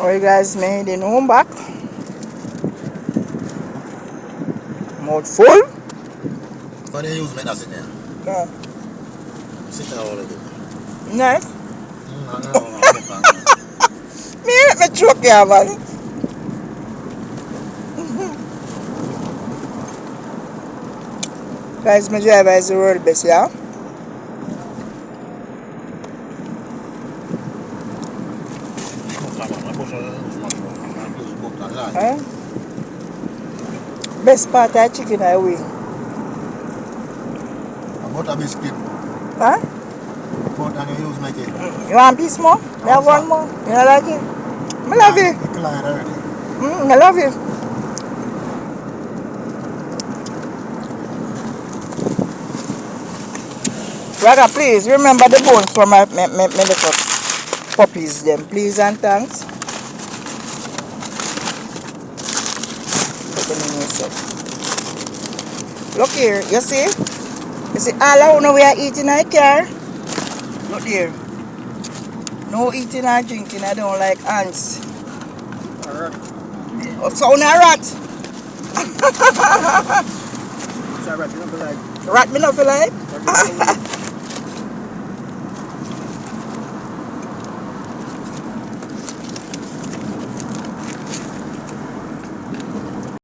Alright guys, me heading home back. Mouth full. But they use me not sitting there. Yeah. Sitting all of it. Nice. No. Me let me choke ya man. Guys, my driver is the world best, yeah? Huh? Best part of chicken I wing. Butter biscuit. Huh? But I use my cake. You want a piece more? You have one more? You don't like it? I love it. Declined already. I love it. Raga, please remember the bones for my little puppies them, please and thanks. Put them in yourself. Look here, you see? You see all I know we are eating in our car? Look here. No eating or drinking, I don't like ants. Oh, so on a rat. Rat, you don't like. Rat me not feel like?